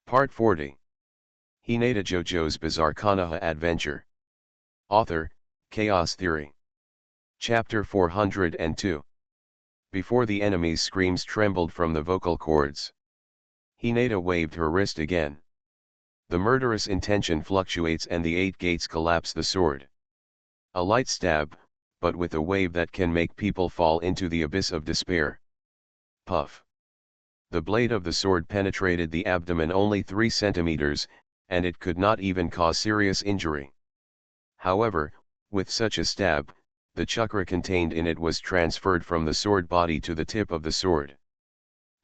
Part 40. Hinata JoJo's Bizarre Konoha Adventure. Author, Chaos Theory. Chapter 402. Before the enemy's screams trembled from the vocal cords, Hinata waved her wrist again. The murderous intention fluctuates and the 8 gates collapse the sword. A light stab, but with a wave that can make people fall into the abyss of despair. Puff. The blade of the sword penetrated the abdomen only 3 centimeters, and it could not even cause serious injury. However, with such a stab, the chakra contained in it was transferred from the sword body to the tip of the sword.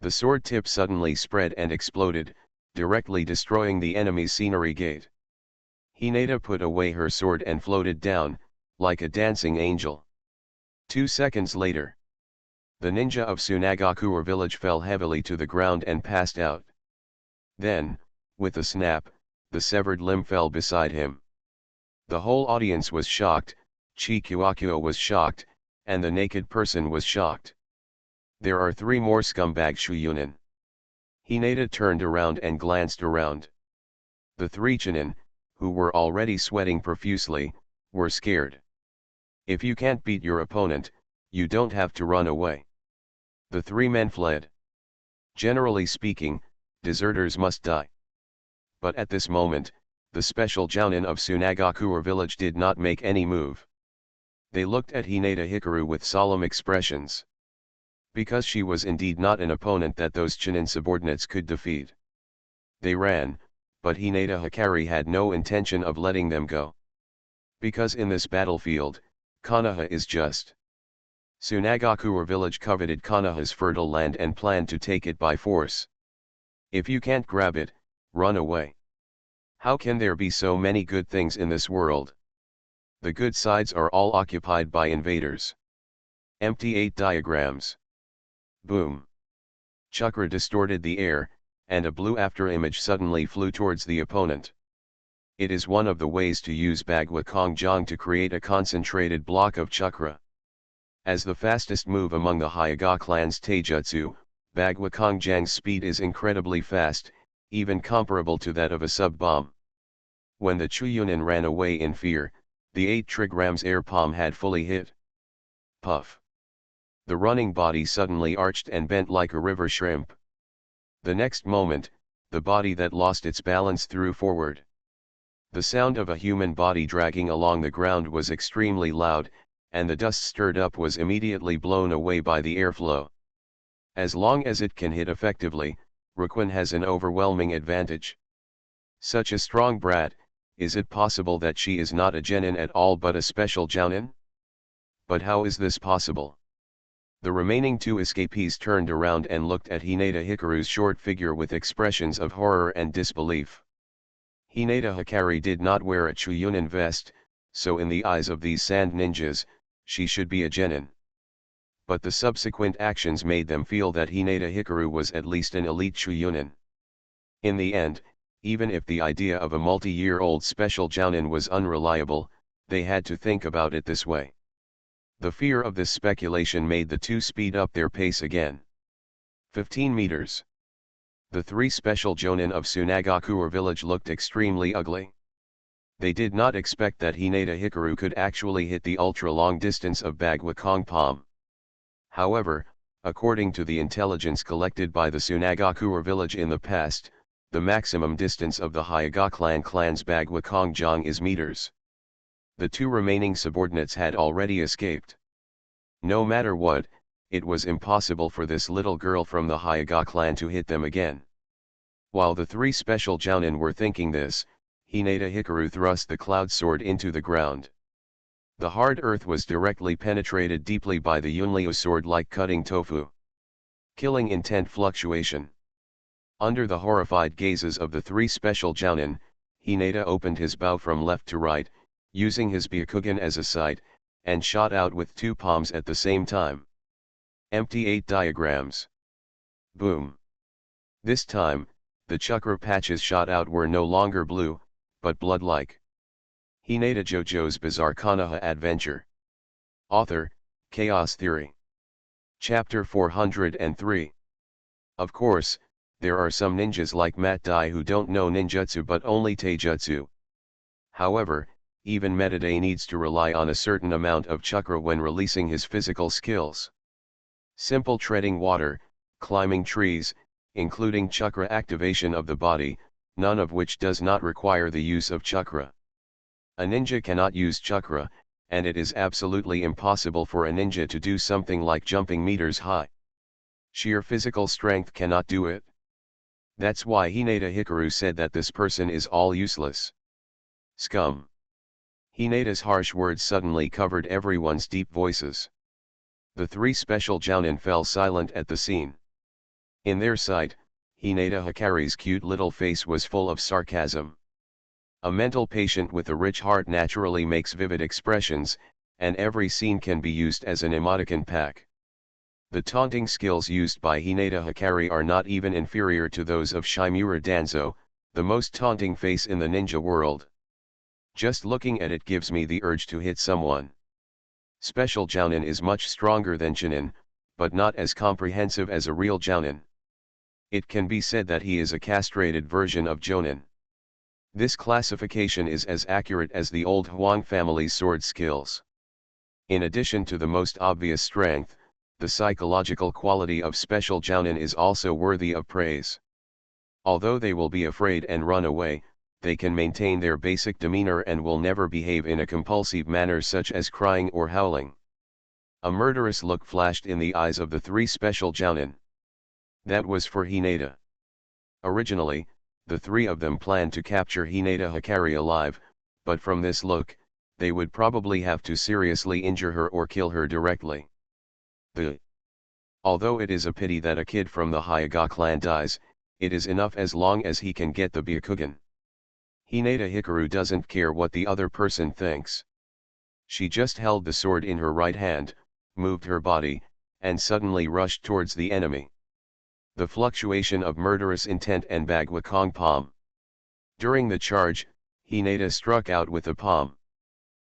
The sword tip suddenly spread and exploded, directly destroying the enemy's scenery gate. Hinata put away her sword and floated down, like a dancing angel. 2 seconds later, the ninja of Tsunagakura village fell heavily to the ground and passed out. Then, with a snap, the severed limb fell beside him. The whole audience was shocked, Chikuakyo was shocked, and the naked person was shocked. There are 3 more scumbag Shuyunin. Hinata turned around and glanced around. The 3 Chunin, who were already sweating profusely, were scared. If you can't beat your opponent, you don't have to run away. The 3 men fled. Generally speaking, deserters must die. But at this moment, the special Jounin of Tsunagakura village did not make any move. They looked at Hinata Hikaru with solemn expressions. Because she was indeed not an opponent that those Chunin subordinates could defeat. They ran, but Hinata Hikari had no intention of letting them go. Because in this battlefield, Konoha is just. Tsunagakura village coveted Konoha's fertile land and planned to take it by force. If you can't grab it, run away. How can there be so many good things in this world? The good sides are all occupied by invaders. Empty 8 diagrams. Boom. Chakra distorted the air, and a blue afterimage suddenly flew towards the opponent. It is one of the ways to use Bagua Kongjang to create a concentrated block of chakra. As the fastest move among the Hyuga clan's taijutsu, Bagua Kongjang's speed is incredibly fast, even comparable to that of a sub-bomb. When the Chuyunin ran away in fear, the 8 trigrams air palm had fully hit. Puff. The running body suddenly arched and bent like a river shrimp. The next moment, the body that lost its balance threw forward. The sound of a human body dragging along the ground was extremely loud, and the dust stirred up was immediately blown away by the airflow. As long as it can hit effectively, Ruquin has an overwhelming advantage. Such a strong brat, is it possible that she is not a genin at all but a special jounin? But how is this possible? The remaining 2 escapees turned around and looked at Hinata Hikaru's short figure with expressions of horror and disbelief. Hinata Hikari did not wear a Chuyunin vest, so in the eyes of these sand ninjas, she should be a genin. But the subsequent actions made them feel that Hinata Hikaru was at least an elite Chuyunin. In the end, even if the idea of a multi-year-old special jounin was unreliable, they had to think about it this way. The fear of this speculation made the 2 speed up their pace again. 15 meters. The 3 special jounin of Tsunagakura village looked extremely ugly. They did not expect that Hinata Hikaru could actually hit the ultra-long distance of Bagua Kongpom. However, according to the intelligence collected by the Tsunagakura village in the past, the maximum distance of the Hyuga clan's Bagua Kongjang is meters. The 2 remaining subordinates had already escaped. No matter what, it was impossible for this little girl from the Hyuga clan to hit them again. While the 3 special jounin were thinking this, Hinata Hikaru thrust the cloud sword into the ground. The hard earth was directly penetrated deeply by the Yunliu sword like cutting tofu. Killing intent fluctuation. Under the horrified gazes of the 3 special jounin, Hinata opened his bow from left to right, using his Byakugan as a sight, and shot out with 2 palms at the same time. Empty 8 diagrams. Boom. This time, the chakra patches shot out were no longer blue, but blood-like. Hinata JoJo's Bizarre Konoha Adventure. Author, Chaos Theory. Chapter 403. Of course, There are some ninjas like Mat Dai who don't know ninjutsu but only taijutsu. However, even Metadai needs to rely on a certain amount of chakra when releasing his physical skills. Simple treading water, climbing trees, including chakra activation of the body, none of which does not require the use of chakra. A ninja cannot use chakra, and it is absolutely impossible for a ninja to do something like jumping meters high. Sheer physical strength cannot do it. That's why Hinata Hikaru said that this person is all useless. Scum. Hinata's harsh words suddenly covered everyone's deep voices. The three special jounin fell silent at the scene. In their sight, Hinata Hikaru's cute little face was full of sarcasm. A mental patient with a rich heart naturally makes vivid expressions, and every scene can be used as an emoticon pack. The taunting skills used by Hinata Hikaru are not even inferior to those of Shimura Danzo, the most taunting face in the ninja world. Just looking at it gives me the urge to hit someone. Special jounin is much stronger than Chunin, but not as comprehensive as a real jounin. It can be said that he is a castrated version of Jonin. This classification is as accurate as the old Huang family's sword skills. In addition to the most obvious strength, the psychological quality of special jounin is also worthy of praise. Although they will be afraid and run away, they can maintain their basic demeanor and will never behave in a compulsive manner such as crying or howling. A murderous look flashed in the eyes of the three special jounin. That was for Hinata. Originally, the three of them planned to capture Hinata Hikaru alive, but from this look, they would probably have to seriously injure her or kill her directly. Although it is a pity that a kid from the Hyuga clan dies, it is enough as long as he can get the Byakugan. Hinata Hikaru doesn't care what the other person thinks. She just held the sword in her right hand, moved her body, and suddenly rushed towards the enemy. The fluctuation of murderous intent and Bagua Kong palm. During the charge, Hinata struck out with a palm.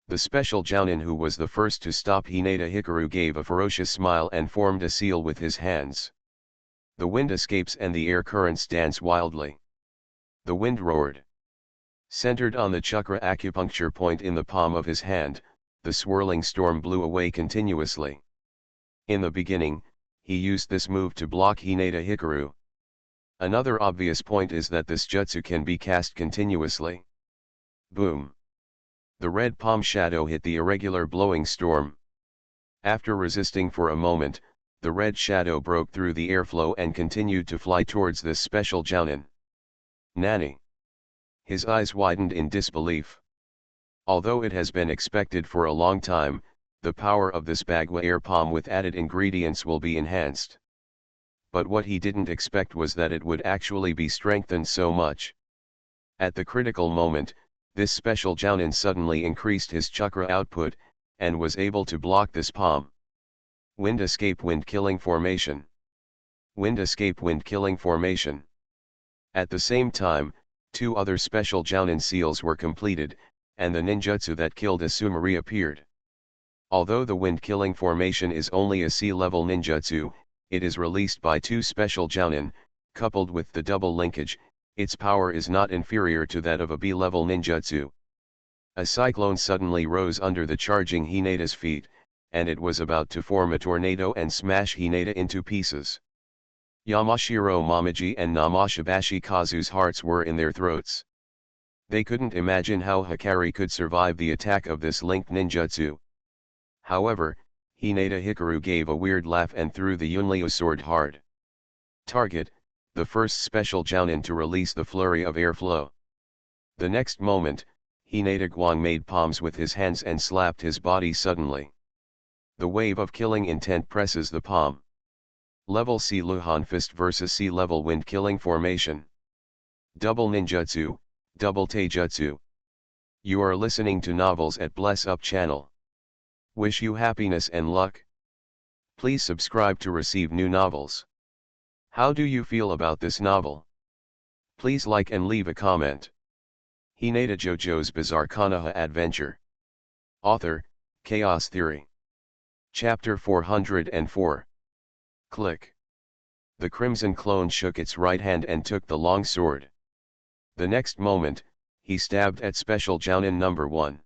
The special jounin who was the first to stop Hinata Hikaru gave a ferocious smile and formed a seal with his hands. The wind escapes and the air currents dance wildly. The wind roared. Centered on the chakra acupuncture point in the palm of his hand, the swirling storm blew away continuously. In the beginning, he used this move to block Hinata Hikaru. Another obvious point is that this jutsu can be cast continuously. Boom! The red palm shadow hit the irregular blowing storm. After resisting for a moment, the red shadow broke through the airflow and continued to fly towards this special jounin. Nani! His eyes widened in disbelief. Although it has been expected for a long time, the power of this Bagua air palm with added ingredients will be enhanced. But what he didn't expect was that it would actually be strengthened so much. At the critical moment, this special jounin suddenly increased his chakra output, and was able to block this palm. Wind escape wind killing formation. Wind escape wind killing formation. At the same time, two other special jounin seals were completed, and the ninjutsu that killed Asuma reappeared. Although the wind killing formation is only a C-level ninjutsu, it is released by two special jounin, coupled with the double linkage. Its power is not inferior to that of a B-level ninjutsu. A cyclone suddenly rose under the charging Hinata's feet, and it was about to form a tornado and smash Hinata into pieces. Yamashiro Momoji and Namashibashi Kazu's hearts were in their throats. They couldn't imagine how Hikaru could survive the attack of this linked ninjutsu. However, Hinata Hikaru gave a weird laugh and threw the Yunryu sword hard. Target, the first special jounin to release the flurry of airflow. The next moment, Hinata Guang made palms with his hands and slapped his body suddenly. The wave of killing intent presses the palm. Level C Luhan Fist vs C level wind killing formation. Double ninjutsu, double taijutsu. You are listening to Novels at Bless Up channel. Wish you happiness and luck. Please subscribe to receive new novels. How do you feel about this novel? Please like and leave a comment. Hinata JoJo's Bizarre Konoha Adventure. Author, Chaos Theory. Chapter 404. Click. The crimson clone shook its right hand and took the long sword. The next moment, he stabbed at Special Jounin number 1.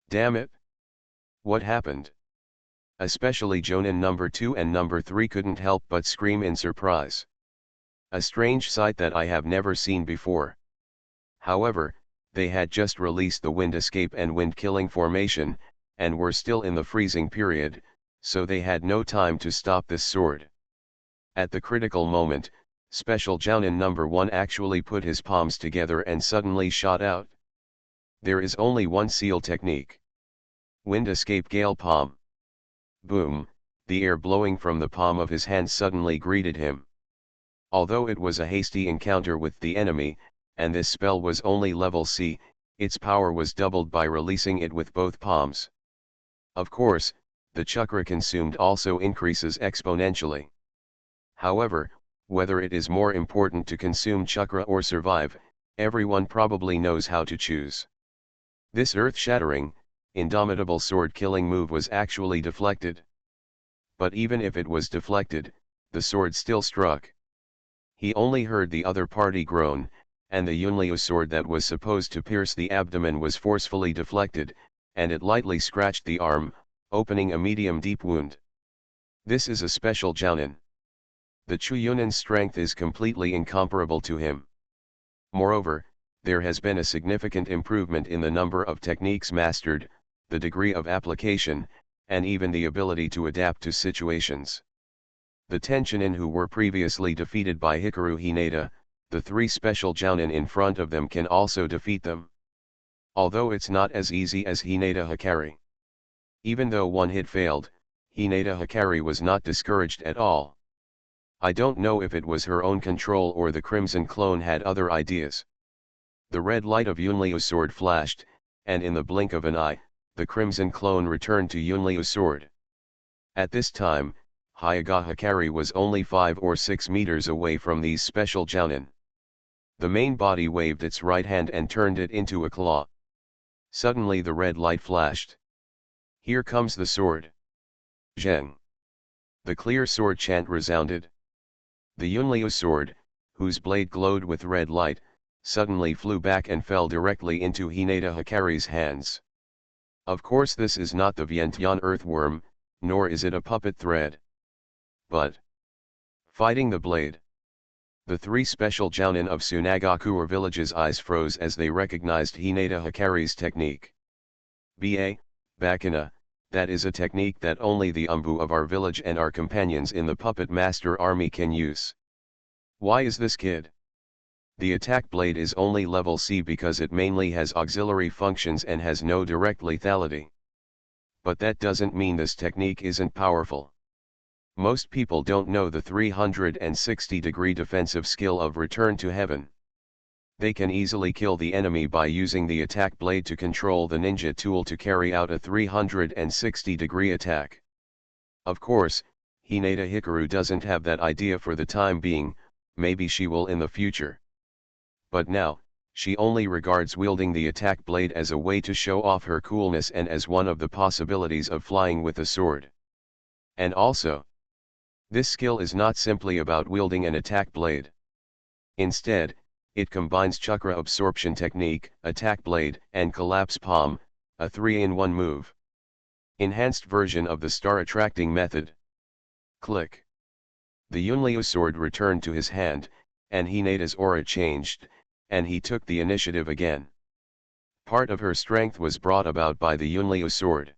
Damn it! What happened? Especially Jounin number 2 and number 3 couldn't help but scream in surprise. A strange sight that I have never seen before. However, they had just released the wind escape and wind killing formation, and were still in the freezing period, so they had no time to stop this sword. At the critical moment, Special Jounin number 1 actually put his palms together and suddenly shot out. There is only one seal technique. Wind escape gale palm. Boom, the air blowing from the palm of his hand suddenly greeted him. Although it was a hasty encounter with the enemy, and this spell was only level C, its power was doubled by releasing it with both palms. Of course, the chakra consumed also increases exponentially. However, whether it is more important to consume chakra or survive, everyone probably knows how to choose. This earth-shattering, indomitable sword-killing move was actually deflected. But even if it was deflected, the sword still struck. He only heard the other party groan, and the Yunliu sword that was supposed to pierce the abdomen was forcefully deflected, and it lightly scratched the arm, opening a medium-deep wound. This is a special Jounin. The Chuyunin's strength is completely incomparable to him. Moreover, there has been a significant improvement in the number of techniques mastered, the degree of application, and even the ability to adapt to situations. The Tenshinin who were previously defeated by Hikaru Hinata, the 3 special Jounin in front of them can also defeat them. Although it's not as easy as Hinata Hikari. Even though one hit failed, Hinata Hikari was not discouraged at all. I don't know if it was her own control or the Crimson Clone had other ideas. The red light of Yunliu's sword flashed, and in the blink of an eye, the Crimson Clone returned to Yunliu's sword. At this time, Hyuga Hikari was only 5 or 6 meters away from these special Jounin. The main body waved its right hand and turned it into a claw. Suddenly the red light flashed. Here comes the sword. Zheng. The clear sword chant resounded. The Yunliu sword, whose blade glowed with red light, suddenly flew back and fell directly into Hinata Hikari's hands. Of course this is not the Vientiane earthworm, nor is it a puppet thread. But fighting the blade. The 3 special Jounin of Sunagakure village's eyes froze as they recognized Hinata Hikari's technique. Bakana, that is a technique that only the Umbu of our village and our companions in the Puppet Master army can use. Why is this kid? The attack blade is only level C because it mainly has auxiliary functions and has no direct lethality. But that doesn't mean this technique isn't powerful. Most people don't know the 360-degree defensive skill of Return to Heaven. They can easily kill the enemy by using the attack blade to control the ninja tool to carry out a 360-degree attack. Of course, Hinata Hikaru doesn't have that idea for the time being, maybe she will in the future. But now, she only regards wielding the attack blade as a way to show off her coolness and as one of the possibilities of flying with a sword. And also, this skill is not simply about wielding an attack blade. Instead, it combines chakra absorption technique, attack blade, and collapse palm, a 3-in-1 move. Enhanced version of the star attracting method. Click. The Yunliu sword returned to his hand, and Hinata's aura changed, and he took the initiative again. Part of her strength was brought about by the Yunliu sword.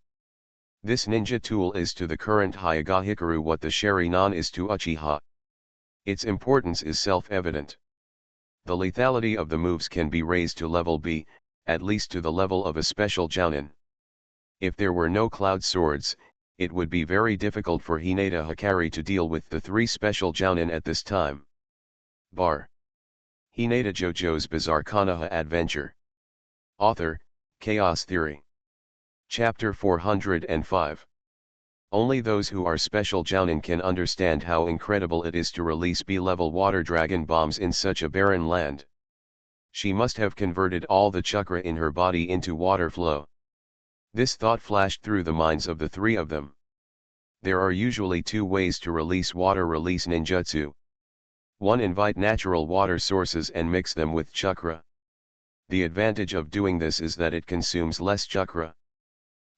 This ninja tool is to the current Hyuga Hikaru what the Sharingan is to Uchiha. Its importance is self-evident. The lethality of the moves can be raised to level B, at least to the level of a special Jounin. If there were no cloud swords, it would be very difficult for Hinata Hikari to deal with the 3 special Jounin at this time. Bar. Hinata JoJo's Bizarre Konoha Adventure. Author, Chaos Theory. Chapter 405. Only those who are special Jounin can understand how incredible it is to release B-level water dragon bombs in such a barren land. She must have converted all the chakra in her body into water flow. This thought flashed through the minds of the 3 of them. There are usually 2 ways to release water release ninjutsu. 1. Invite natural water sources and mix them with chakra. The advantage of doing this is that it consumes less chakra.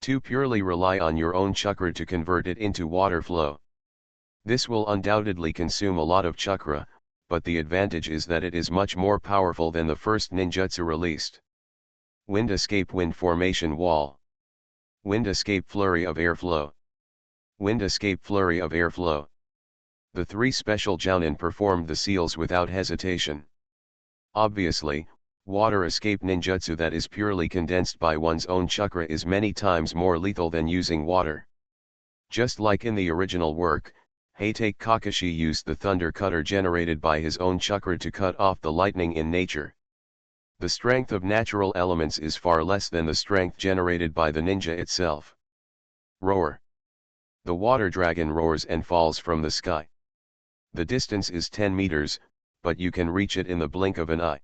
2. Purely rely on your own chakra to convert it into water flow. This will undoubtedly consume a lot of chakra, but the advantage is that it is much more powerful than the first ninjutsu released. Wind escape, wind formation wall. Wind escape, flurry of airflow. Wind escape, flurry of airflow. The 3 special jounin performed the seals without hesitation. Obviously, water escape ninjutsu that is purely condensed by one's own chakra is many times more lethal than using water. Just like in the original work, Heitake Kakashi used the thunder cutter generated by his own chakra to cut off the lightning in nature. The strength of natural elements is far less than the strength generated by the ninja itself. Roar. The water dragon roars and falls from the sky. The distance is 10 meters, but you can reach it in the blink of an eye.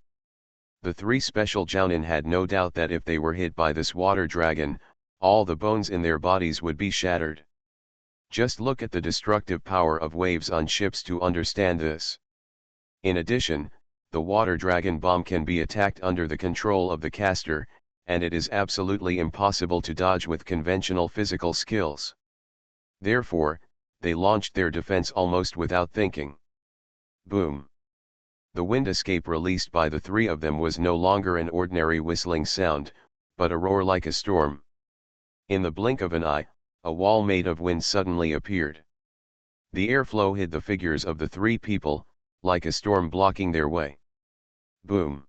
The 3 special jounin had no doubt that if they were hit by this water dragon, all the bones in their bodies would be shattered. Just look at the destructive power of waves on ships to understand this. In addition, the water dragon bomb can be attacked under the control of the caster, and it is absolutely impossible to dodge with conventional physical skills. Therefore, they launched their defense almost without thinking. Boom! The wind escape released by the 3 of them was no longer an ordinary whistling sound, but a roar like a storm. In the blink of an eye, a wall made of wind suddenly appeared. The airflow hid the figures of the 3 people, like a storm blocking their way. Boom!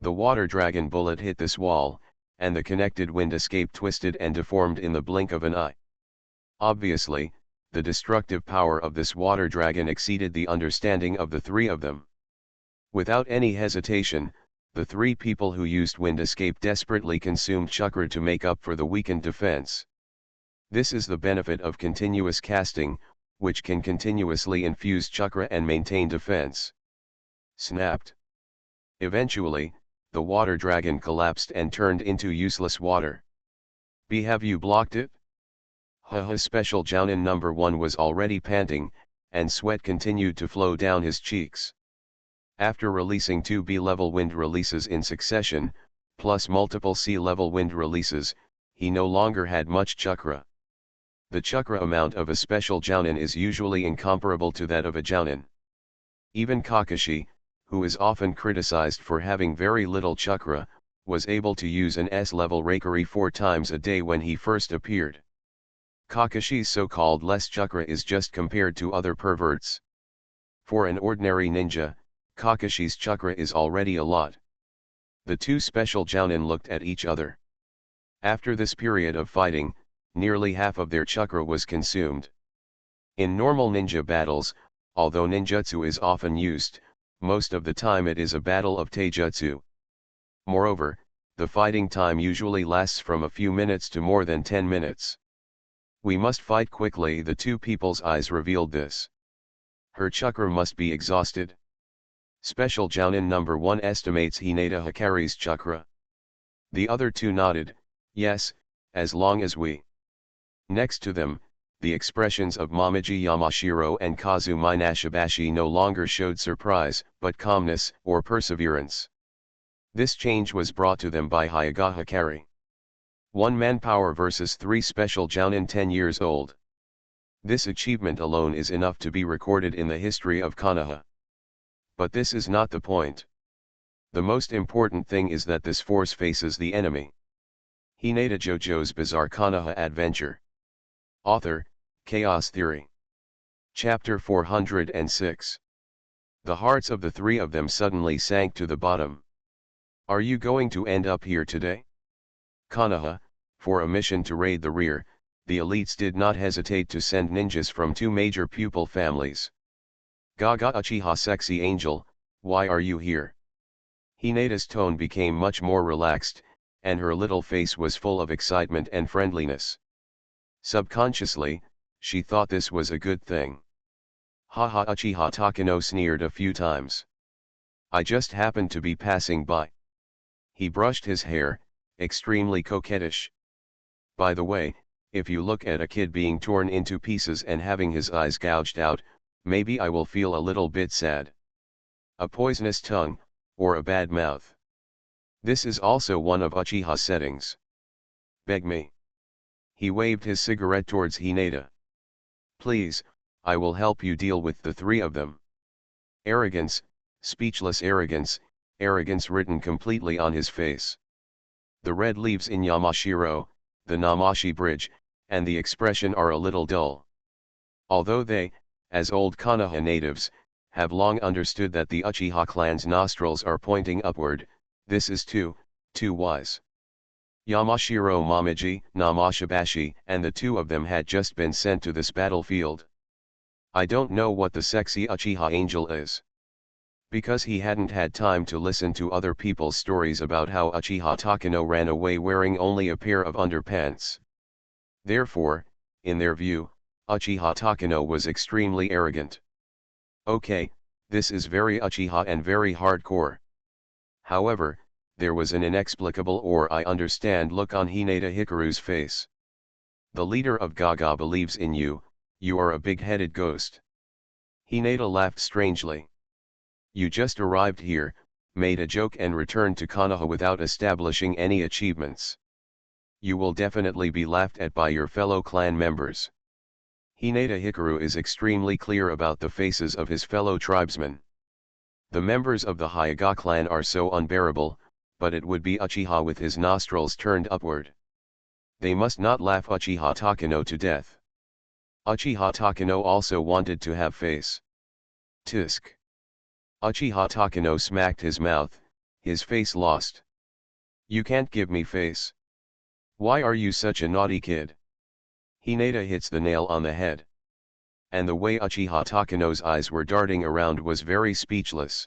The water dragon bullet hit this wall, and the connected wind escape twisted and deformed in the blink of an eye. Obviously, the destructive power of this water dragon exceeded the understanding of the 3 of them. Without any hesitation, the 3 people who used wind escape desperately consumed chakra to make up for the weakened defense. This is the benefit of continuous casting, which can continuously infuse chakra and maintain defense. Snapped. Eventually, the water dragon collapsed and turned into useless water. Have you blocked it? Haha. Special jounin number 1 was already panting, and sweat continued to flow down his cheeks. After releasing 2 B-level wind releases in succession, plus multiple C-level wind releases, he no longer had much chakra. The chakra amount of a special jounin is usually incomparable to that of a jounin. Even Kakashi, who is often criticized for having very little chakra, was able to use an S-level Reikiri 4 times a day when he first appeared. Kakashi's so-called less chakra is just compared to other perverts. For an ordinary ninja, Kakashi's chakra is already a lot. The 2 special jounin looked at each other. After this period of fighting, nearly half of their chakra was consumed. In normal ninja battles, although ninjutsu is often used, most of the time it is a battle of taijutsu. Moreover, the fighting time usually lasts from a few minutes to more than 10 minutes. We must fight quickly. The 2 people's eyes revealed this. Her chakra must be exhausted. Special jounin number 1 estimates Hinata Hikari's chakra. The other 2 nodded, yes, as long as we. Next to them, the expressions of Momiji Yamashiro and Kazumi Nashibashi no longer showed surprise, but calmness or perseverance. This change was brought to them by Hyuga Hikari. 1 manpower versus 3 special jounin 10 years old. This achievement alone is enough to be recorded in the history of Konoha. But this is not the point. The most important thing is that this force faces the enemy. Hinata JoJo's Bizarre Konoha Adventure. Author, Chaos Theory. Chapter 406. The hearts of the 3 of them suddenly sank to the bottom. Are you going to end up here today? Konoha, for a mission to raid the rear, the elites did not hesitate to send ninjas from 2 major pupil families. Gaga Uchiha Sexy Angel, why are you here? Hinata's tone became much more relaxed, and her little face was full of excitement and friendliness. Subconsciously, she thought this was a good thing. Haha. Uchiha Takano sneered a few times. I just happened to be passing by. He brushed his hair, extremely coquettish. By the way, if you look at a kid being torn into pieces and having his eyes gouged out, maybe I will feel a little bit sad. A poisonous tongue, or a bad mouth. This is also one of Uchiha's settings. Beg me. He waved his cigarette towards Hinata. Please, I will help you deal with the three of them. Arrogance, speechless arrogance, arrogance written completely on his face. The red leaves in Yamashiro, the Namashi Bridge, and the expression are a little dull. Although they, as old Konoha natives, have long understood that the Uchiha clan's nostrils are pointing upward, this is too wise. Yamashiro Momiji, Namashibashi, and the two of them had just been sent to this battlefield. I don't know what the sexy Uchiha angel is. Because he hadn't had time to listen to other people's stories about how Uchiha Takano ran away wearing only a pair of underpants. Therefore, in their view, Uchiha Takano was extremely arrogant. Okay, this is very Uchiha and very hardcore. However, there was an inexplicable or I understand look on Hinata Hikaru's face. The leader of Gaga believes in you, you are a big-headed ghost. Hinata laughed strangely. You just arrived here, made a joke and returned to Konoha without establishing any achievements. You will definitely be laughed at by your fellow clan members. Hinata Hikaru is extremely clear about the faces of his fellow tribesmen. The members of the Hyuga clan are so unbearable, but it would be Uchiha with his nostrils turned upward. They must not laugh Uchiha Takano to death. Uchiha Takano also wanted to have face. Tisk. Uchiha Takano smacked his mouth, his face lost. You can't give me face. Why are you such a naughty kid? Hinata hits the nail on the head. And the way Uchiha Takano's eyes were darting around was very speechless.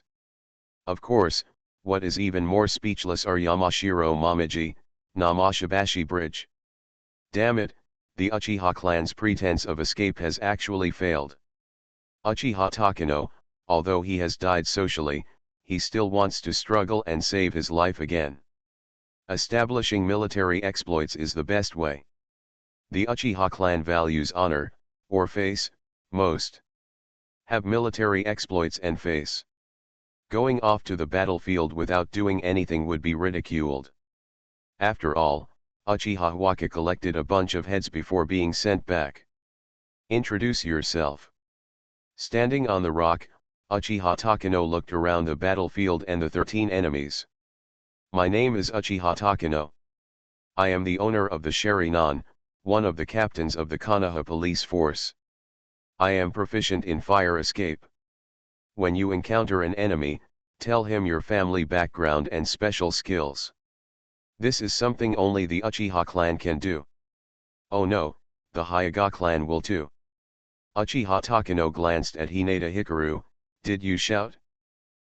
Of course, what is even more speechless are Yamashiro Momiji, Namashibashi Bridge. Damn it, the Uchiha clan's pretense of escape has actually failed. Uchiha Takano, although he has died socially, he still wants to struggle and save his life again. Establishing military exploits is the best way. The Uchiha clan values honor, or face, most. Have military exploits and face. Going off to the battlefield without doing anything would be ridiculed. After all, Uchiha Waka collected a bunch of heads before being sent back. Introduce yourself. Standing on the rock, Uchiha Takano looked around the battlefield and the 13 enemies. My name is Uchiha Takano. I am the owner of the Sharinan, one of the captains of the Konoha police force. I am proficient in fire escape. When you encounter an enemy, tell him your family background and special skills. This is something only the Uchiha clan can do. Oh no, the Hyuga clan will too. Uchiha Takano glanced at Hinata Hikaru. Did you shout?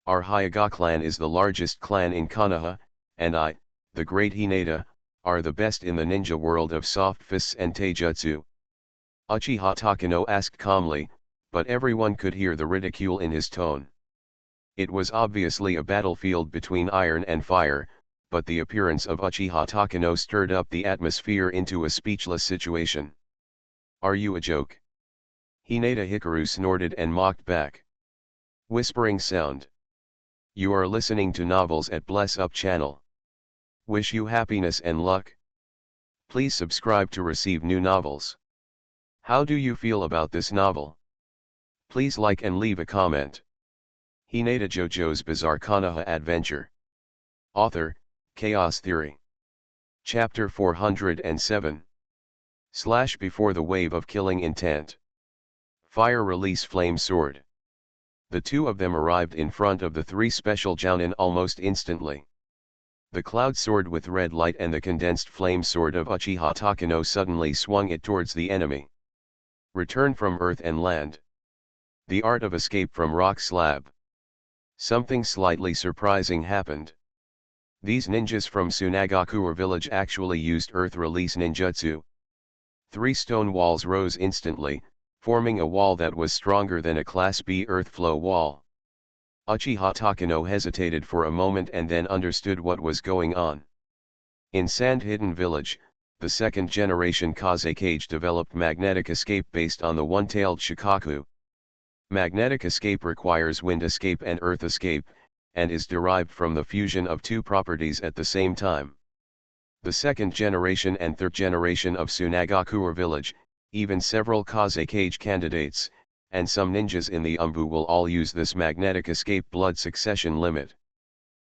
Our Hyuga clan is the largest clan in Konoha, and I, the great Hinata, are the best in the ninja world of soft fists and taijutsu. Uchiha Takano asked calmly, but everyone could hear the ridicule in his tone. It was obviously a battlefield between iron and fire, but the appearance of Uchiha Takano stirred up the atmosphere into a speechless situation. Are you a joke? Hinata Hikaru snorted and mocked back. Whispering sound. You are listening to novels at Bless Up channel. Wish you happiness and luck. Please subscribe to receive new novels. How do you feel about this novel? Please like and leave a comment. Hinata JoJo's Bizarre Konoha Adventure. Author, Chaos Theory. Chapter 407. Before the wave of killing intent. Fire release flame sword. The two of them arrived in front of the three special jounin almost instantly. The cloud sword with red light and the condensed flame sword of Uchiha Takano suddenly swung it towards the enemy. Return from earth and land. The art of escape from rock slab. Something slightly surprising happened. These ninjas from Sunagakure village actually used earth release ninjutsu. 3 stone walls rose instantly, forming a wall that was stronger than a Class B earth flow wall. Uchiha Takano hesitated for a moment and then understood what was going on. In Sand Hidden Village, the second-generation Kazekage developed magnetic escape based on the one-tailed Shikaku. Magnetic escape requires wind escape and earth escape, and is derived from the fusion of two properties at the same time. The second generation and third generation of Tsunagakura village, even several Kazekage candidates, and some ninjas in the Umbu will all use this magnetic escape blood succession limit.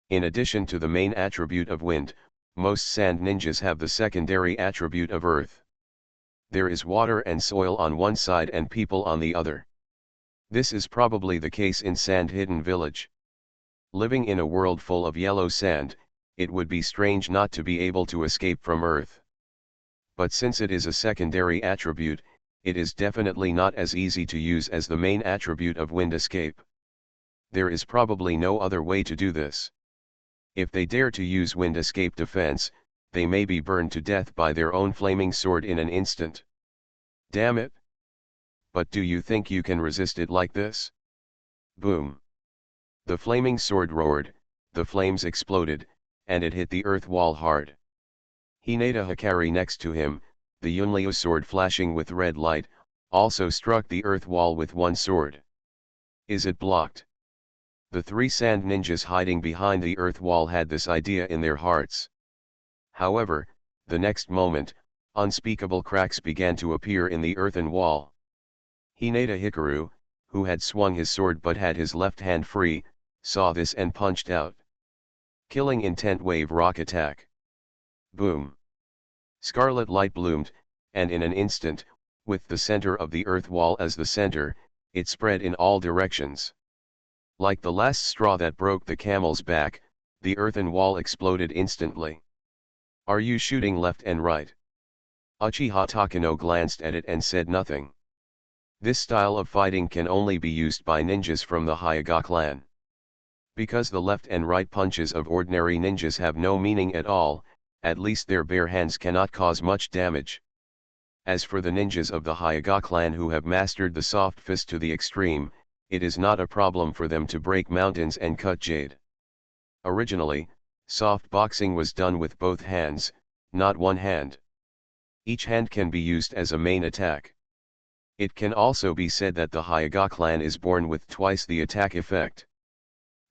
In addition to the main attribute of wind, most sand ninjas have the secondary attribute of earth. There is water and soil on one side and people on the other. This is probably the case in Sand Hidden Village. Living in a world full of yellow sand, it would be strange not to be able to escape from earth. But since it is a secondary attribute, it is definitely not as easy to use as the main attribute of wind escape. There is probably no other way to do this. If they dare to use wind escape defense, they may be burned to death by their own flaming sword in an instant. Damn it! But do you think you can resist it like this? Boom! The flaming sword roared, the flames exploded, and it hit the earth wall hard. Hinata Hikari next to him, the Yunryu sword flashing with red light, also struck the earth wall with one sword. Is it blocked? The three sand ninjas hiding behind the earth wall had this idea in their hearts. However, the next moment, unspeakable cracks began to appear in the earthen wall. Hinata Hikaru, who had swung his sword but had his left hand free, saw this and punched out. Killing intent wave rock attack. Boom! Scarlet light bloomed, and in an instant, with the center of the earth wall as the center, it spread in all directions. Like the last straw that broke the camel's back, the earthen wall exploded instantly. Are you shooting left and right? Uchiha Takano glanced at it and said nothing. This style of fighting can only be used by ninjas from the Hyuga clan. Because the left and right punches of ordinary ninjas have no meaning at all, at least their bare hands cannot cause much damage. As for the ninjas of the Hyuga clan who have mastered the soft fist to the extreme, it is not a problem for them to break mountains and cut jade. Originally, soft boxing was done with both hands, not one hand. Each hand can be used as a main attack. It can also be said that the Hyuga clan is born with twice the attack effect.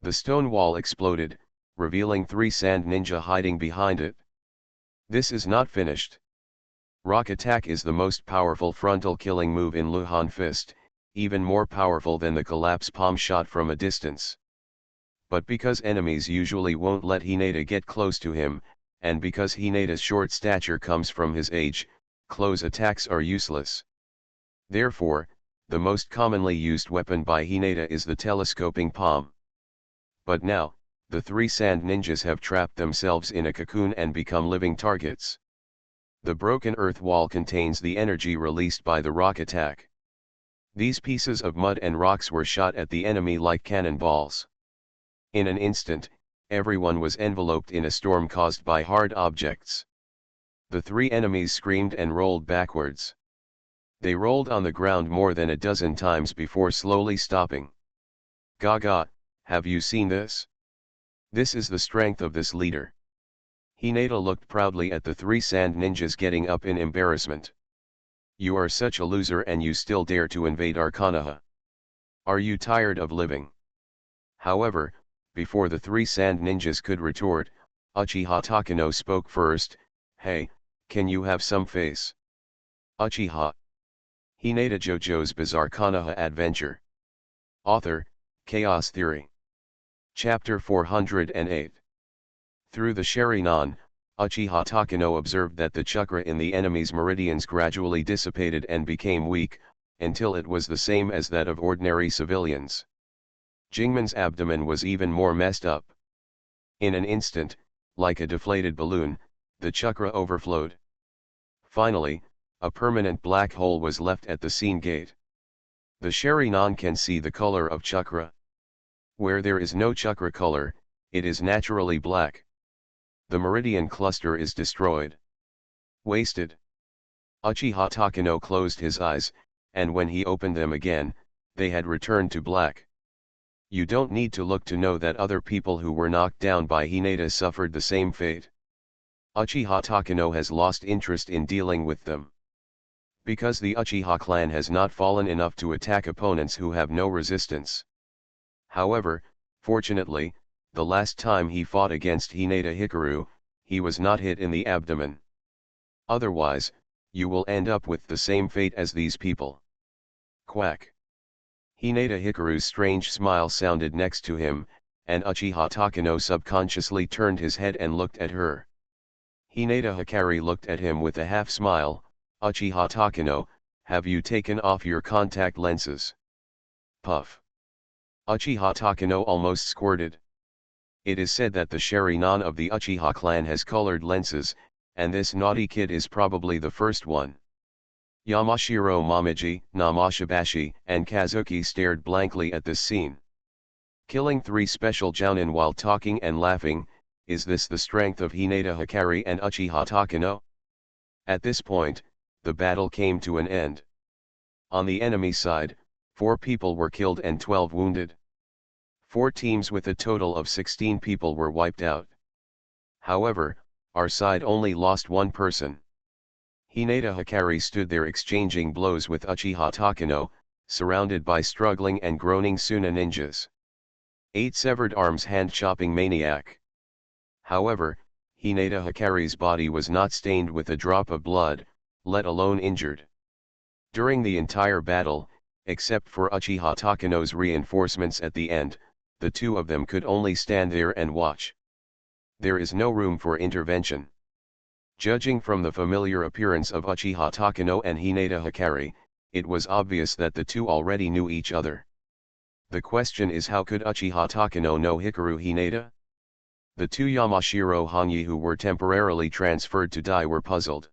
The stone wall exploded, revealing three sand ninja hiding behind it. This is not finished. Rock attack is the most powerful frontal killing move in Luhan Fist, even more powerful than the collapse palm shot from a distance. But because enemies usually won't let Hinata get close to him, and because Hinata's short stature comes from his age, close attacks are useless. Therefore, the most commonly used weapon by Hinata is the telescoping palm. But now, the three sand ninjas have trapped themselves in a cocoon and become living targets. The broken earth wall contains the energy released by the rock attack. These pieces of mud and rocks were shot at the enemy like cannonballs. In an instant, everyone was enveloped in a storm caused by hard objects. The three enemies screamed and rolled backwards. They rolled on the ground more than a dozen times before slowly stopping. Gaga, have you seen this? This is the strength of this leader. Hinata looked proudly at the three sand ninjas getting up in embarrassment. You are such a loser and you still dare to invade our Konoha. Are you tired of living? However, before the three sand ninjas could retort, Uchiha Takano spoke first. Hey, can you have some face? Uchiha. Hinata JoJo's Bizarre Konoha Adventure. Author, Chaos Theory. Chapter 408. Through the Sharingan, Uchiha Takano observed that the chakra in the enemy's meridians gradually dissipated and became weak, until it was the same as that of ordinary civilians. Jingman's abdomen was even more messed up. In an instant, like a deflated balloon, the chakra overflowed. Finally, a permanent black hole was left at the scene gate. The Sharingan can see the color of chakra. Where there is no chakra color, it is naturally black. The meridian cluster is destroyed. Wasted. Uchiha Takano closed his eyes, and when he opened them again, they had returned to black. You don't need to look to know that other people who were knocked down by Hinata suffered the same fate. Uchiha Takano has lost interest in dealing with them. Because the Uchiha clan has not fallen enough to attack opponents who have no resistance. However, fortunately, the last time he fought against Hinata Hikaru, he was not hit in the abdomen. Otherwise, you will end up with the same fate as these people. Quack. Hinata Hikaru's strange smile sounded next to him, and Uchiha Takano subconsciously turned his head and looked at her. Hinata Hikari looked at him with a half smile. Uchiha Takano, have you taken off your contact lenses? Puff. Uchiha Takano almost squirted. It is said that the Sharingan of the Uchiha clan has colored lenses, and this naughty kid is probably the first one. Yamashiro Momiji, Namashibashi, and Kazuki stared blankly at this scene. Killing 3 special jounin while talking and laughing, is this the strength of Hinata Hikari and Uchiha Takano? At this point, the battle came to an end. On the enemy side, 4 people were killed and 12 wounded. 4 teams with a total of 16 people were wiped out. However, our side only lost 1 person. Hinata Hikari stood there exchanging blows with Uchiha Takano, surrounded by struggling and groaning Suna ninjas. 8 severed arms hand-chopping maniac. However, Hinata Hikari's body was not stained with a drop of blood, let alone injured. During the entire battle, except for Uchiha Takano's reinforcements at the end, the 2 of them could only stand there and watch. There is no room for intervention. Judging from the familiar appearance of Uchiha Takano and Hinata Hikari, it was obvious that the 2 already knew each other. The question is, how could Uchiha Takano know Hikaru Hinata? The 2 Yamashiro Hanyi who were temporarily transferred to Dai were puzzled.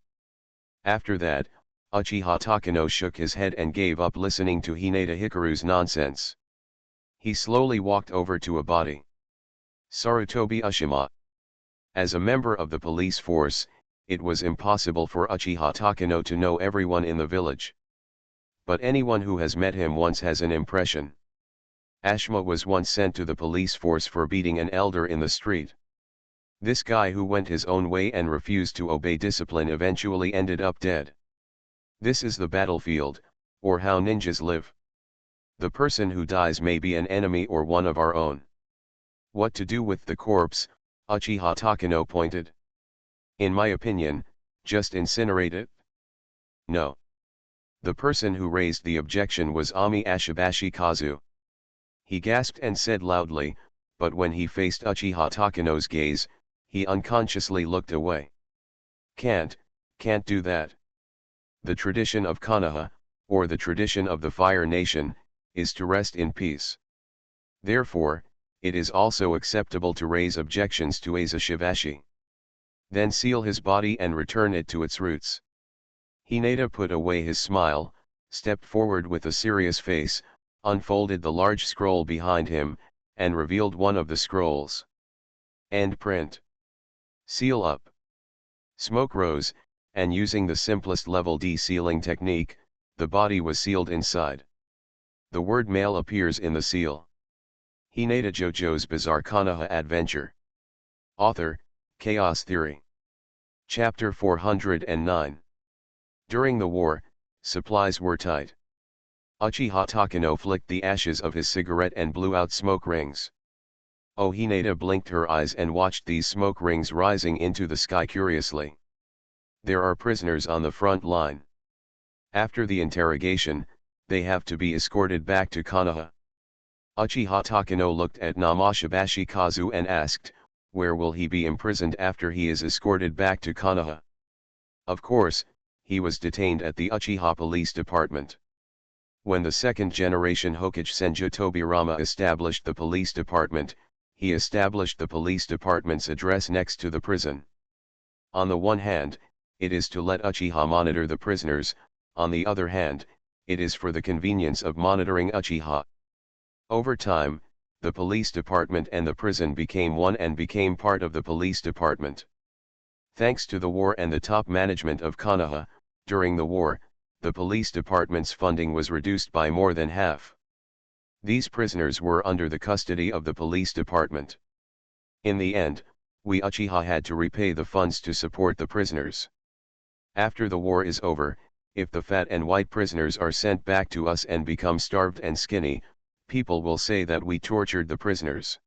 After that, Uchiha Takano shook his head and gave up listening to Hinata Hikaru's nonsense. He slowly walked over to a body. Sarutobi Ushima. As a member of the police force, it was impossible for Uchiha Takano to know everyone in the village. But anyone who has met him once has an impression. Ashima was once sent to the police force for beating an elder in the street. This guy who went his own way and refused to obey discipline eventually ended up dead. This is the battlefield, or how ninjas live. The person who dies may be an enemy or one of our own. What to do with the corpse? Uchiha Takano pointed. In my opinion, just incinerate it? No. The person who raised the objection was Ami Ashibashi Kazu. He gasped and said loudly, but when he faced Uchiha Takano's gaze, he unconsciously looked away. Can't do that. The tradition of Konoha, or the tradition of the Fire Nation, is to rest in peace. Therefore, it is also acceptable to raise objections to Asa Shibashi. Then seal his body and return it to its roots. Hinata put away his smile, stepped forward with a serious face, unfolded the large scroll behind him, and revealed one of the scrolls. End print. Seal up. Smoke rose, and using the simplest level D sealing technique, the body was sealed inside. The word male appears in the seal. Hinata JoJo's Bizarre Konoha Adventure. Author, Chaos Theory. Chapter 409. During the war, supplies were tight. Uchiha Takano flicked the ashes of his cigarette and blew out smoke rings. Oh, Hinata blinked her eyes and watched these smoke rings rising into the sky curiously. There are prisoners on the front line. After the interrogation, they have to be escorted back to Konoha. Uchiha Takano looked at Namashibashi Kazu and asked, where will he be imprisoned after he is escorted back to Konoha? Of course, he was detained at the Uchiha Police Department. When the second-generation Hokage Senju Tobirama established the police department, he established the police department's address next to the prison. On the one hand, it is to let Uchiha monitor the prisoners, on the other hand, it is for the convenience of monitoring Uchiha. Over time, the police department and the prison became one and became part of the police department. Thanks to the war and the top management of Konoha, during the war, the police department's funding was reduced by more than half. These prisoners were under the custody of the police department. In the end, we Uchiha had to repay the funds to support the prisoners. After the war is over, If the fat and white prisoners are sent back to us and become starved and skinny, people will say that we tortured the prisoners.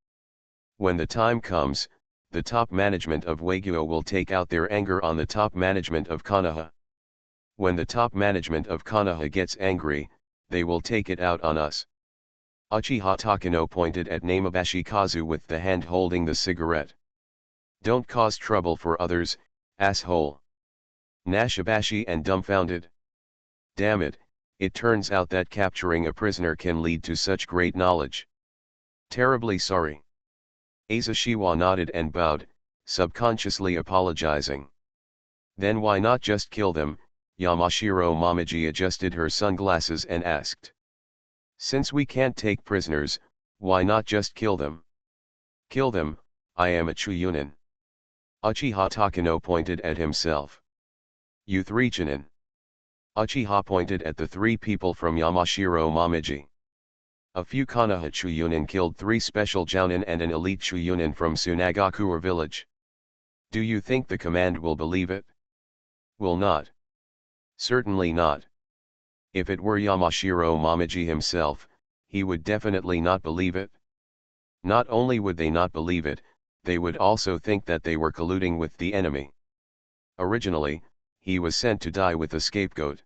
When the time comes, the top management of Wagyu will take out their anger on the top management of Konoha. When the top management of Konoha gets angry, they will take it out on us. Uchiha Takano pointed at Namabashi Kazu with the hand holding the cigarette. Don't cause trouble for others, asshole. Nashibashi and dumbfounded. Damn it, it turns out that capturing a prisoner can lead to such great knowledge. Terribly sorry. Azashiwa nodded and bowed, subconsciously apologizing. Then why not just kill them? Yamashiro Momiji adjusted her sunglasses and asked. Since we can't take prisoners, why not just kill them? Kill them, I am a Chuyunin. Uchiha Takano pointed at himself. You three Chunin. Uchiha pointed at the three people from Yamashiro Momiji. A few Konoha Chuyunin killed 3 special Jounin and an elite Chuyunin from Tsunagakure village. Do you think the command will believe it? Will not. Certainly not. If it were Yamashiro Momiji himself, he would definitely not believe it. Not only would they not believe it, they would also think that they were colluding with the enemy. Originally, he was sent to die with a scapegoat.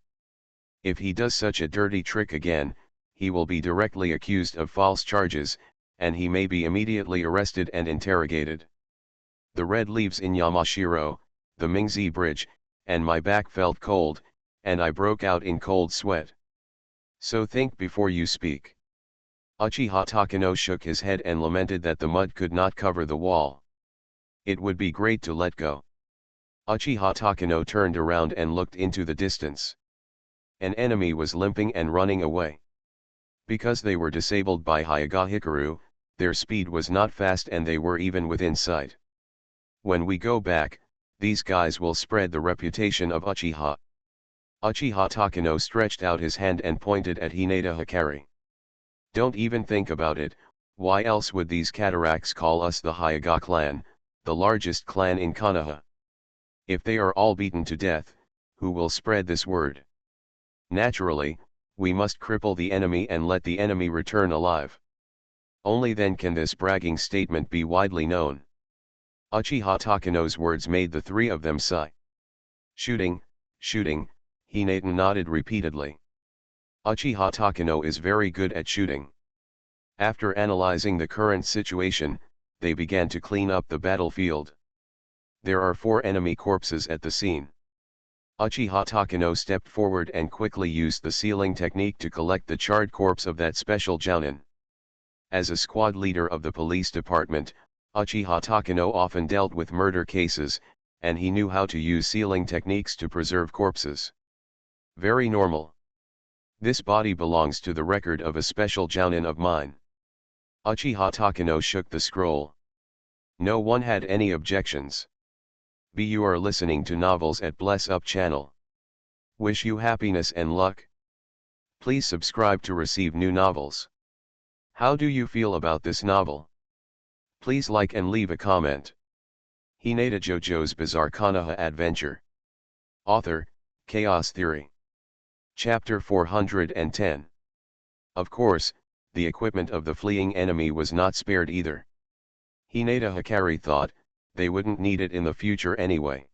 If he does such a dirty trick again, he will be directly accused of false charges, and he may be immediately arrested and interrogated. The red leaves in Yamashiro, the Mingzi Bridge, and my back felt cold, and I broke out in cold sweat. So think before you speak. Uchiha Takano shook his head and lamented that the mud could not cover the wall. It would be great to let go. Uchiha Takano turned around and looked into the distance. An enemy was limping and running away. Because they were disabled by Hyuga Hikaru, their speed was not fast and they were even within sight. When we go back, these guys will spread the reputation of Uchiha. Uchiha Takano stretched out his hand and pointed at Hinata Hikari. Don't even think about it, why else would these cataracts call us the Hyuga clan, the largest clan in Konoha? If they are all beaten to death, who will spread this word? Naturally, we must cripple the enemy and let the enemy return alive. Only then can this bragging statement be widely known. Uchiha Takano's words made the three of them sigh. Shooting, shooting, Hinata nodded repeatedly. Uchiha Takano is very good at shooting. After analyzing the current situation, they began to clean up the battlefield. There are 4 enemy corpses at the scene. Uchiha Takano stepped forward and quickly used the sealing technique to collect the charred corpse of that special Jounin. As a squad leader of the police department, Uchiha Takano often dealt with murder cases, and he knew how to use sealing techniques to preserve corpses. Very normal. This body belongs to the record of a special Jounin of mine. Uchiha Takano shook the scroll. No one had any objections. You are listening to Novels at Bless Up channel. Wish you happiness and luck. Please subscribe to receive new novels. How do you feel about this novel? Please like and leave a comment. Hinata JoJo's Bizarre Konoha Adventure. Author, Chaos Theory. Chapter 410. Of course, the equipment of the fleeing enemy was not spared either. Hinata Hikari thought, they wouldn't need it in the future anyway.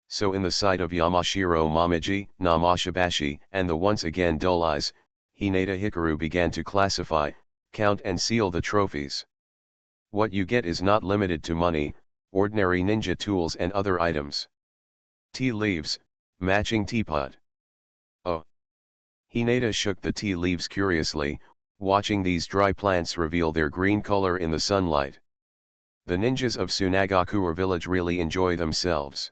So in the sight of Yamashiro Momiji, Namashibashi, and the once again dull eyes, Hinata Hikaru began to classify, count and seal the trophies. What you get is not limited to money, ordinary ninja tools and other items. Tea leaves, matching teapot. Oh. Hinata shook the tea leaves curiously, watching these dry plants reveal their green color in the sunlight. The ninjas of Tsunagakure village really enjoy themselves.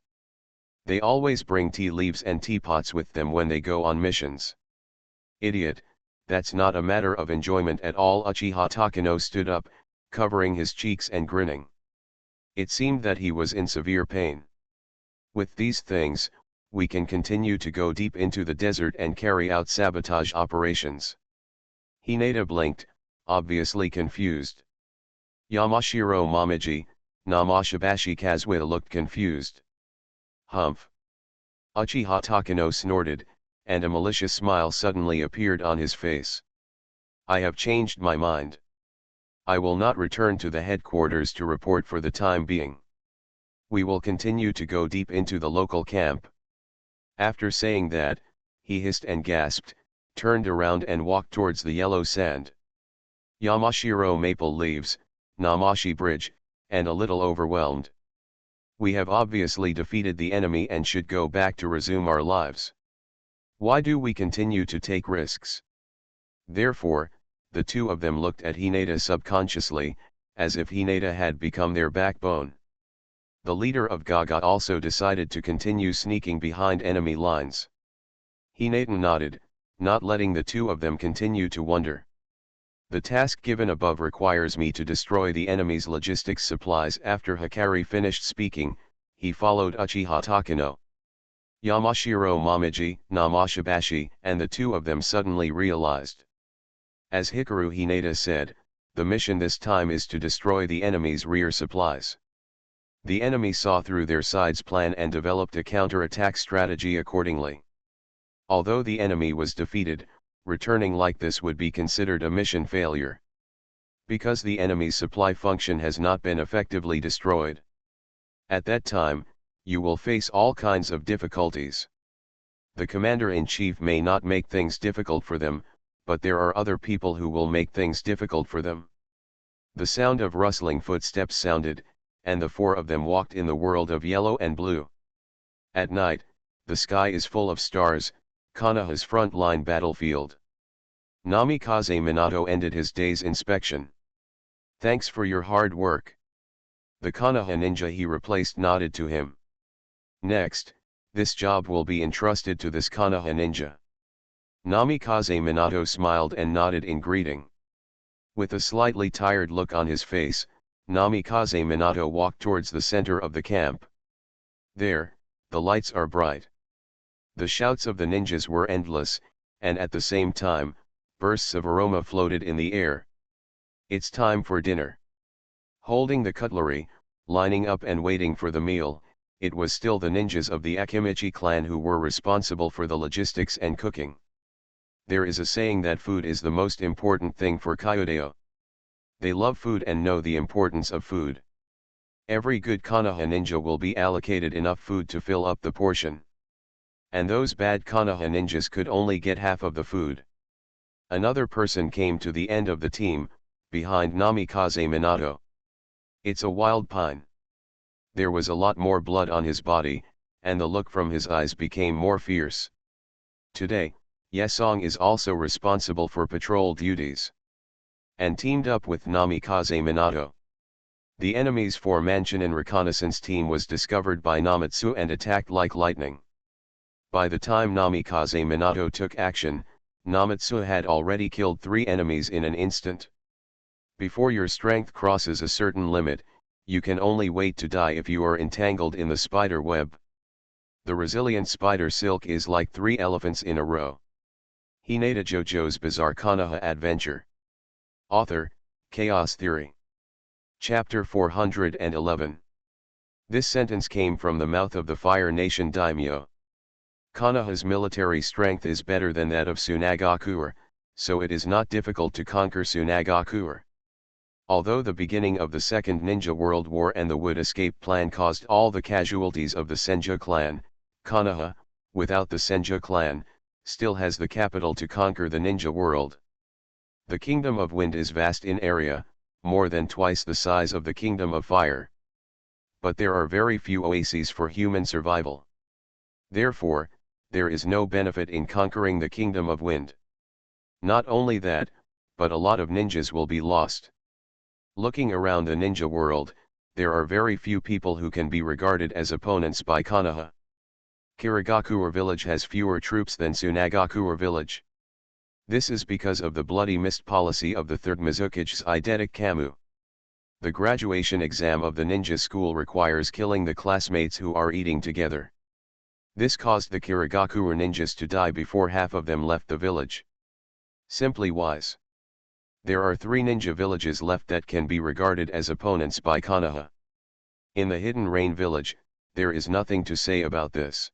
They always bring tea leaves and teapots with them when they go on missions. Idiot, that's not a matter of enjoyment at all. Uchiha Takano stood up, covering his cheeks and grinning. It seemed that he was in severe pain. With these things, we can continue to go deep into the desert and carry out sabotage operations. Hinata blinked, obviously confused. Yamashiro Momiji, Namashibashi Kazuya looked confused. Humph. Uchiha Takano snorted, and a malicious smile suddenly appeared on his face. I have changed my mind. I will not return to the headquarters to report for the time being. We will continue to go deep into the local camp. After saying that, he hissed and gasped, turned around and walked towards the yellow sand. Yamashiro Maple Leaves, Namashi Bridge, and a little overwhelmed. We have obviously defeated the enemy and should go back to resume our lives. Why do we continue to take risks? Therefore, the two of them looked at Hinata subconsciously, as if Hinata had become their backbone. The leader of Gaga also decided to continue sneaking behind enemy lines. Hinata nodded, not letting the two of them continue to wonder. The task given above requires me to destroy the enemy's logistics supplies. After Hikari finished speaking, he followed Uchiha Takano. Yamashiro Momiji, Namashibashi, and the two of them suddenly realized. As Hikaru Hinata said, the mission this time is to destroy the enemy's rear supplies. The enemy saw through their side's plan and developed a counter-attack strategy accordingly. Although the enemy was defeated, returning like this would be considered a mission failure. Because the enemy's supply function has not been effectively destroyed. At that time, you will face all kinds of difficulties. The commander-in-chief may not make things difficult for them, but there are other people who will make things difficult for them. The sound of rustling footsteps sounded, and the four of them walked in the world of yellow and blue. At night, the sky is full of stars, Konoha's front-line battlefield. Namikaze Minato ended his day's inspection. Thanks for your hard work. The Konoha ninja he replaced nodded to him. Next, this job will be entrusted to this Konoha ninja. Namikaze Minato smiled and nodded in greeting. With a slightly tired look on his face, Namikaze Minato walked towards the center of the camp. There, the lights are bright. The shouts of the ninjas were endless, and at the same time, bursts of aroma floated in the air. It's time for dinner. Holding the cutlery, lining up and waiting for the meal, it was still the ninjas of the Akimichi clan who were responsible for the logistics and cooking. There is a saying that food is the most important thing for Kyodeo. They love food and know the importance of food. Every good Konoha ninja will be allocated enough food to fill up the portion. And those bad Konoha ninjas could only get half of the food. Another person came to the end of the team, behind Namikaze Minato. It's a wild pine. There was a lot more blood on his body, and the look from his eyes became more fierce. Today, Yesong is also responsible for patrol duties. And teamed up with Namikaze Minato. The enemy's four-mansion reconnaissance team was discovered by Namatsu and attacked like lightning. By the time Namikaze Minato took action, Namatsu had already killed 3 enemies in an instant. Before your strength crosses a certain limit, you can only wait to die if you are entangled in the spider web. The resilient spider silk is like 3 elephants in a row. Hinata JoJo's Bizarre Konoha Adventure. Author, Chaos Theory. Chapter 411. This sentence came from the mouth of the Fire Nation daimyo. Konoha's military strength is better than that of Tsunagakuer, so it is not difficult to conquer Tsunagakuer. Although the beginning of the Second Ninja World War and the Wood Escape Plan caused all the casualties of the Senju clan, Konoha, without the Senju clan, still has the capital to conquer the ninja world. The Kingdom of Wind is vast in area, more than twice the size of the Kingdom of Fire. But there are very few oases for human survival. Therefore, there is no benefit in conquering the Kingdom of Wind. Not only that, but a lot of ninjas will be lost. Looking around the ninja world, there are very few people who can be regarded as opponents by Konoha. Kirigakure village has fewer troops than Tsunagakuer village. This is because of the bloody mist policy of the 3rd Mizukage's eidetic Kamu. The graduation exam of the ninja school requires killing the classmates who are eating together. This caused the Kirigakure ninjas to die before half of them left the village. Simply wise. There are 3 ninja villages left that can be regarded as opponents by Konoha. In the Hidden Rain village, there is nothing to say about this.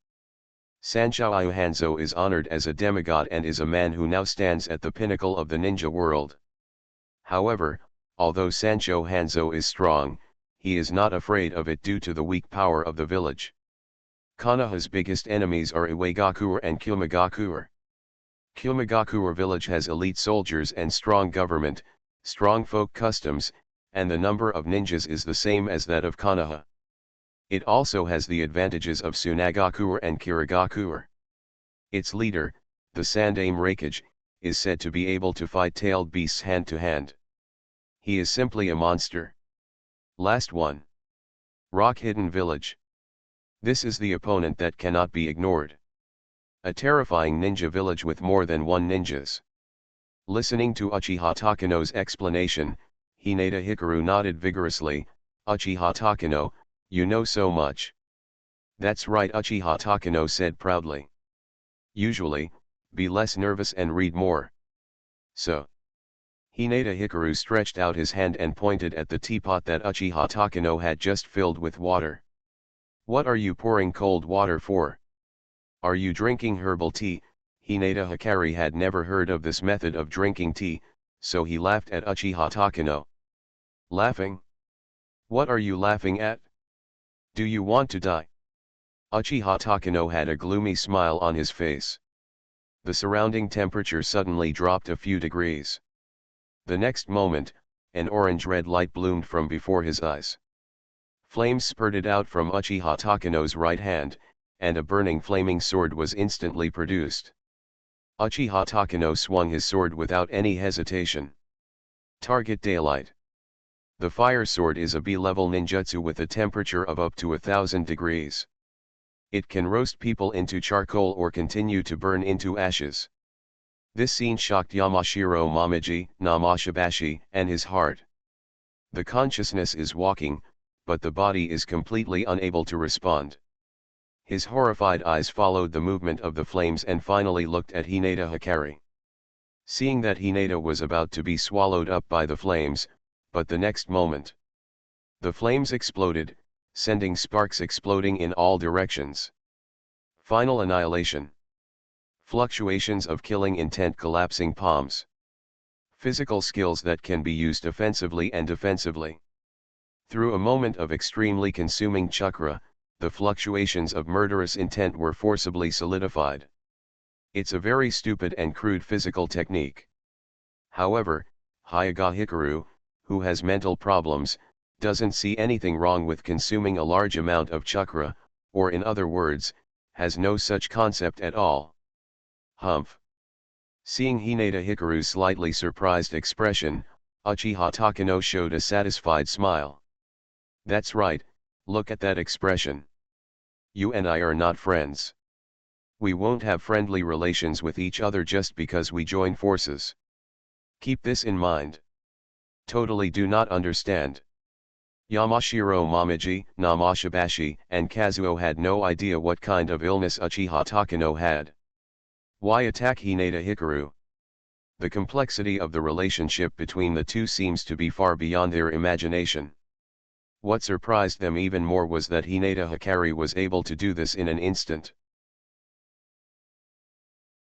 Sanshou Hanzo is honored as a demigod and is a man who now stands at the pinnacle of the ninja world. However, although Sanshou Hanzo is strong, he is not afraid of it due to the weak power of the village. Konoha's biggest enemies are Iwagakure and Kyomagakure. Kyomagakure village has elite soldiers and strong government, strong folk customs, and the number of ninjas is the same as that of Konoha. It also has the advantages of Tsunagakure and Kirigakure. Its leader, the Sandame Raikage, is said to be able to fight tailed beasts hand to hand. He is simply a monster. Last one. Rock Hidden Village. This is the opponent that cannot be ignored. A terrifying ninja village with more than one ninjas. Listening to Uchiha Takano's explanation, Hinata Hikaru nodded vigorously. Uchiha Takano, you know so much. That's right, Uchiha Takano said proudly. Usually, be less nervous and read more. So. Hinata Hikaru stretched out his hand and pointed at the teapot that Uchiha Takano had just filled with water. What are you pouring cold water for? Are you drinking herbal tea? Hinata Hikari had never heard of this method of drinking tea, so he laughed at Uchiha Takano. Laughing? What are you laughing at? Do you want to die? Uchiha Takano had a gloomy smile on his face. The surrounding temperature suddenly dropped a few degrees. The next moment, an orange-red light bloomed from before his eyes. Flames spurted out from Uchiha Takano's right hand, and a burning flaming sword was instantly produced. Uchiha Takano swung his sword without any hesitation. Target daylight. The fire sword is a B-level ninjutsu with a temperature of up to 1000 degrees. It can roast people into charcoal or continue to burn into ashes. This scene shocked Yamashiro Momiji, Namashibashi, and his heart. The consciousness is walking, but the body is completely unable to respond. His horrified eyes followed the movement of the flames and finally looked at Hinata Hikari. Seeing that Hinata was about to be swallowed up by the flames, but the next moment, the flames exploded, sending sparks exploding in all directions. Final annihilation. Fluctuations of killing intent, collapsing palms. Physical skills that can be used offensively and defensively. Through a moment of extremely consuming chakra, the fluctuations of murderous intent were forcibly solidified. It's a very stupid and crude physical technique. However, Hyuga Hikaru, who has mental problems, doesn't see anything wrong with consuming a large amount of chakra, or in other words, has no such concept at all. Humph. Seeing Hinata Hikaru's slightly surprised expression, Uchiha Takano showed a satisfied smile. That's right, look at that expression. You and I are not friends. We won't have friendly relations with each other just because we join forces. Keep this in mind. Totally do not understand. Yamashiro Momiji, Namashibashi, and Kazuo had no idea what kind of illness Uchiha Takano had. Why attack Hinata Hikaru? The complexity of the relationship between the two seems to be far beyond their imagination. What surprised them even more was that Hinata Hikari was able to do this in an instant.